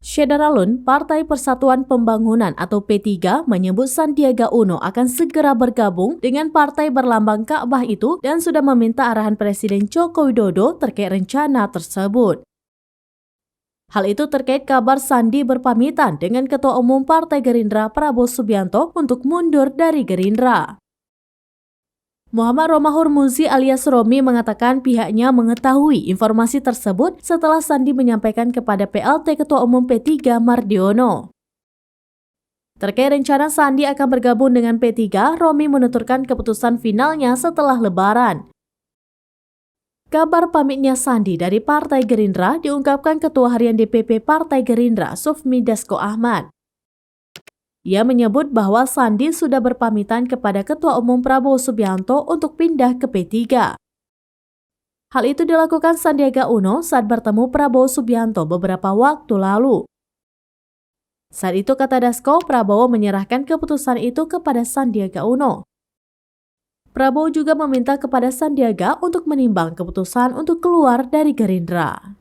Syederalun, Partai Persatuan Pembangunan atau P3 menyebut Sandiaga Uno akan segera bergabung dengan partai berlambang Ka'bah itu dan sudah meminta arahan Presiden Joko Widodo terkait rencana tersebut. Hal itu terkait kabar Sandi berpamitan dengan Ketua Umum Partai Gerindra Prabowo Subianto untuk mundur dari Gerindra. Muhammad Romahur Muzi alias Romi mengatakan pihaknya mengetahui informasi tersebut setelah Sandi menyampaikan kepada PLT Ketua Umum P3 Mardiono. Terkait rencana Sandi akan bergabung dengan P3, Romi menuturkan keputusan finalnya setelah Lebaran. Kabar pamitnya Sandi dari Partai Gerindra diungkapkan Ketua Harian DPP Partai Gerindra Sufmi Dasko Ahmad. Ia menyebut bahwa Sandi sudah berpamitan kepada Ketua Umum Prabowo Subianto untuk pindah ke P3. Hal itu dilakukan Sandiaga Uno saat bertemu Prabowo Subianto beberapa waktu lalu. Saat itu, kata Dasko, Prabowo menyerahkan keputusan itu kepada Sandiaga Uno. Prabowo juga meminta kepada Sandiaga untuk menimbang keputusan untuk keluar dari Gerindra.